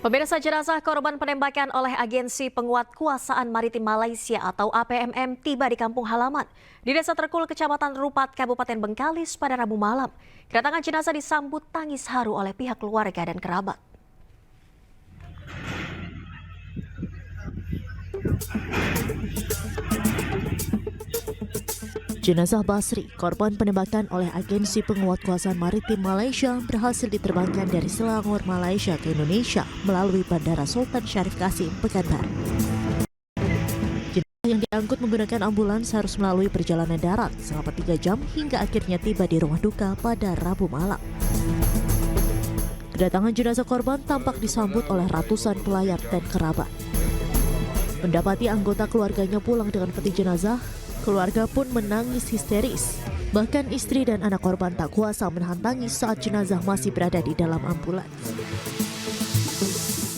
Pemirsa, jenazah korban penembakan oleh Agensi Penguatkuasaan Maritim Malaysia atau APMM tiba di kampung halaman di Desa Terkul, Kecamatan Rupat, Kabupaten Bengkalis pada Rabu malam. Kedatangan jenazah disambut tangis haru oleh pihak keluarga dan kerabat. Jenazah Basri, korban penembakan oleh Agensi Penguatkuasaan Maritim Malaysia, berhasil diterbangkan dari Selangor, Malaysia ke Indonesia melalui Bandara Sultan Syarif Kasim, Pekanbaru. Jenazah yang diangkut menggunakan ambulans harus melalui perjalanan darat selama 3 jam hingga akhirnya tiba di rumah duka pada Rabu malam. Kedatangan jenazah korban tampak disambut oleh ratusan pelayat dan kerabat. Mendapati anggota keluarganya pulang dengan peti jenazah, keluarga pun menangis histeris. Bahkan istri dan anak korban tak kuasa menahan tangis saat jenazah masih berada di dalam ambulans.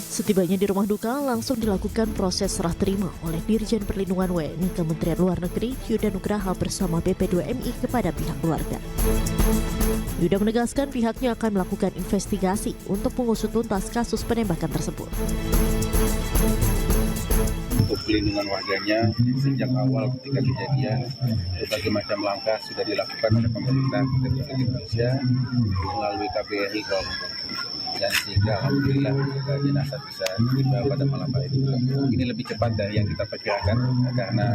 Setibanya di rumah duka, langsung dilakukan proses serah terima oleh Dirjen Perlindungan WNI Kementerian Luar Negeri Yuda Nugraha bersama BP2MI kepada pihak keluarga. Yuda menegaskan pihaknya akan melakukan investigasi untuk mengusut tuntas kasus penembakan tersebut. Untuk pelindungan warganya, sejak awal ketika kejadian, berbagai macam langkah sudah dilakukan oleh pemerintah Republik Indonesia melalui KBRI Kuala Lumpur. Dan sehingga alhamdulillah jenazah bisa tiba pada malam hari ini. Ini lebih cepat dari yang kita perkirakan karena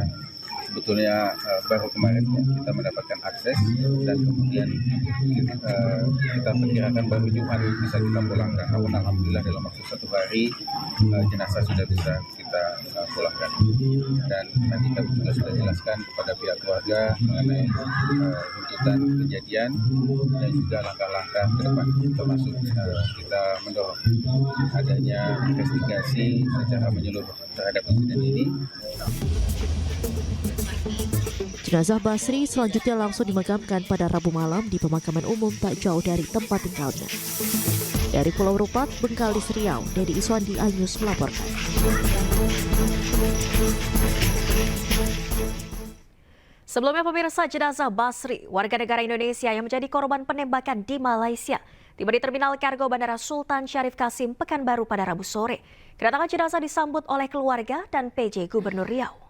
sebetulnya baru kemarin kita mendapatkan akses dan kemudian kita perkirakan baru Jumat bisa kita pulangkan. Namun alhamdulillah dalam waktu 1 hari jenazah sudah bisa kita pulangkan. Dan tadi kami juga sudah jelaskan kepada pihak keluarga mengenai tuntutan kejadian dan juga langkah-langkah ke depan, termasuk kita mendorong adanya investigasi secara menyeluruh terhadap insiden ini. Jenazah Basri selanjutnya langsung dimakamkan pada Rabu malam di pemakaman umum tak jauh dari tempat tinggalnya. Dari Pulau Rupat, Bengkalis, Riau, Dedi Iswandi Anyus melaporkan. Sebelumnya pemirsa, jenazah Basri, warga negara Indonesia yang menjadi korban penembakan di Malaysia, tiba di Terminal Kargo Bandara Sultan Syarif Kasim, Pekanbaru pada Rabu sore. Kedatangan jenazah disambut oleh keluarga dan PJ Gubernur Riau.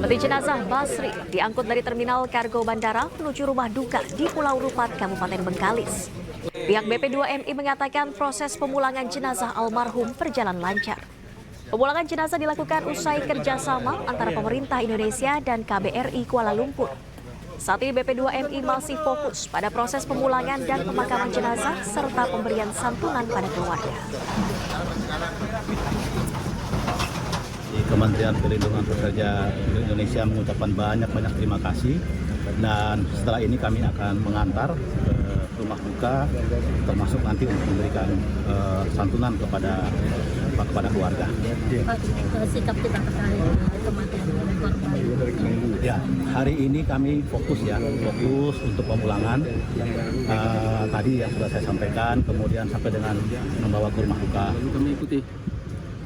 Peti jenazah Basri diangkut dari Terminal Kargo Bandara menuju rumah duka di Pulau Rupat, Kabupaten Bengkalis. Pihak BP2MI mengatakan proses pemulangan jenazah almarhum berjalan lancar. Pemulangan jenazah dilakukan usai kerjasama antara pemerintah Indonesia dan KBRI Kuala Lumpur. Saat ini BP2MI masih fokus pada proses pemulangan dan pemakaman jenazah serta pemberian santunan pada keluarga. Kementerian Perlindungan Pekerja Indonesia mengucapkan banyak terima kasih, dan setelah ini kami akan mengantar ke rumah duka, termasuk nanti untuk memberikan santunan kepada keluarga. Sikap kita terkait kematian korban. Ya, hari ini kami fokus untuk pemulangan. Tadi yang sudah saya sampaikan, kemudian sampai dengan membawa ke rumah duka. Kami ikuti,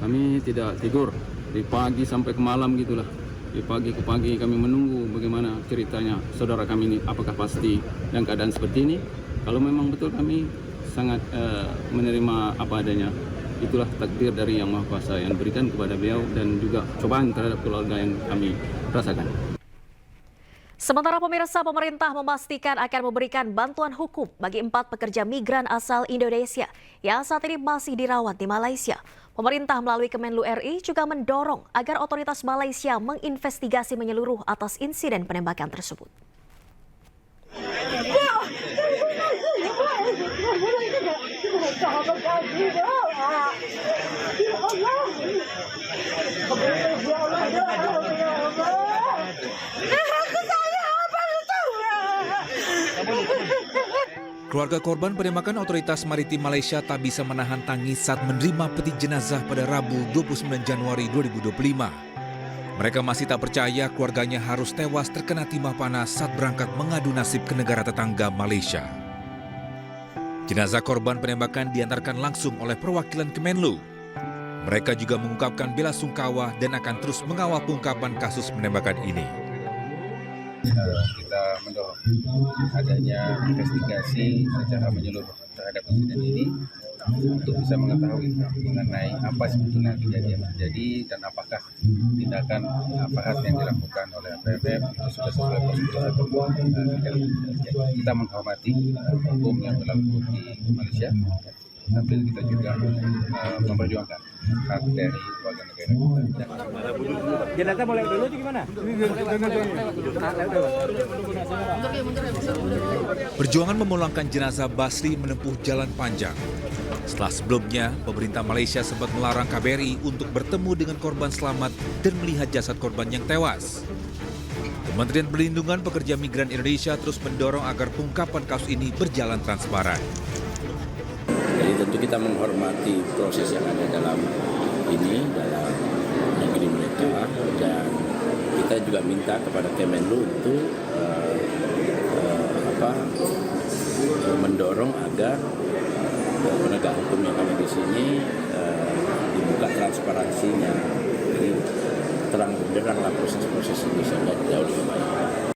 kami tidak tidur. Di pagi sampai ke malam gitulah. Di pagi ke pagi kami menunggu bagaimana ceritanya saudara kami ini, apakah pasti dan keadaan seperti ini. Kalau memang betul, kami sangat menerima apa adanya. Itulah takdir dari Yang Maha Kuasa yang diberikan kepada beliau dan juga cobaan terhadap keluarga yang kami rasakan. Sementara pemirsa, pemerintah memastikan akan memberikan bantuan hukum bagi 4 pekerja migran asal Indonesia yang saat ini masih dirawat di Malaysia. Pemerintah melalui Kemenlu RI juga mendorong agar otoritas Malaysia menginvestigasi menyeluruh atas insiden penembakan tersebut. Keluarga korban penembakan otoritas maritim Malaysia tak bisa menahan tangis saat menerima peti jenazah pada Rabu 29 Januari 2025. Mereka masih tak percaya keluarganya harus tewas terkena timah panas saat berangkat mengadu nasib ke negara tetangga Malaysia. Jenazah korban penembakan diantarkan langsung oleh perwakilan Kemenlu. Mereka juga mengungkapkan bela sungkawa dan akan terus mengawal pengungkapan kasus penembakan ini. Kita mendorong adanya investigasi secara menyeluruh terhadap insiden ini, untuk bisa mengetahui mengenai apa sebetulnya kejadian terjadi dan apakah tindakan aparat yang dilakukan oleh APFF itu sudah sesuai prosedur atau tidak. Kita menghormati hukum yang berlaku di Malaysia, sambil kita juga memperjuangkan hak dari warga negara kita. Jenazah boleh dulu atau gimana? Perjuangan memulangkan jenazah Basri menempuh jalan panjang. Setelah sebelumnya, pemerintah Malaysia sempat melarang KBRI untuk bertemu dengan korban selamat dan melihat jasad korban yang tewas. Kementerian Perlindungan Pekerja Migran Indonesia terus mendorong agar pengungkapan kasus ini berjalan transparan. Jadi tentu kita menghormati proses yang ada dalam negeri mereka, dan kita juga minta kepada Kemenlu untuk mendorong agar penegak hukum yang ada di sini dibuka transparansinya, jadi terang benderanglah proses-proses ini sehingga jauh lebih baik.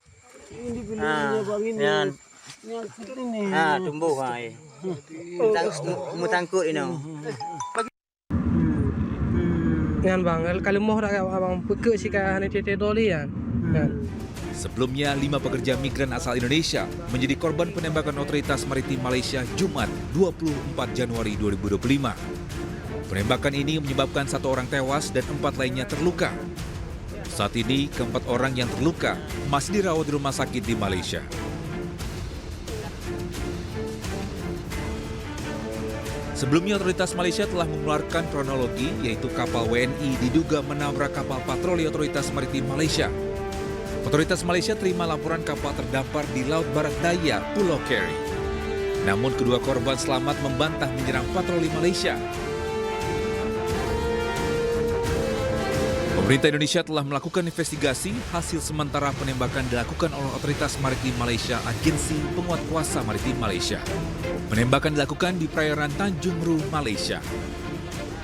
Tumbuh mutangkut ini. Ngan bang, kalau mau abang pekek sih kan tete doli ya. Sebelumnya, 5 pekerja migran asal Indonesia menjadi korban penembakan otoritas maritim Malaysia Jumat 24 Januari 2025. Penembakan ini menyebabkan 1 orang tewas dan 4 lainnya terluka. Saat ini, ke-4 orang yang terluka masih dirawat di rumah sakit di Malaysia. Sebelumnya, otoritas Malaysia telah mengeluarkan kronologi, yaitu kapal WNI diduga menabrak kapal patroli otoritas maritim Malaysia. Otoritas Malaysia terima laporan kapal terdampar di Laut Barat Daya, Pulau Keri. Namun kedua korban selamat membantah menyerang patroli Malaysia. Pemerintah Indonesia telah melakukan investigasi. Hasil sementara penembakan dilakukan oleh Otoritas Maritim Malaysia, Agensi Penguatkuasa Maritim Malaysia. Penembakan dilakukan di perairan Tanjung Ru, Malaysia.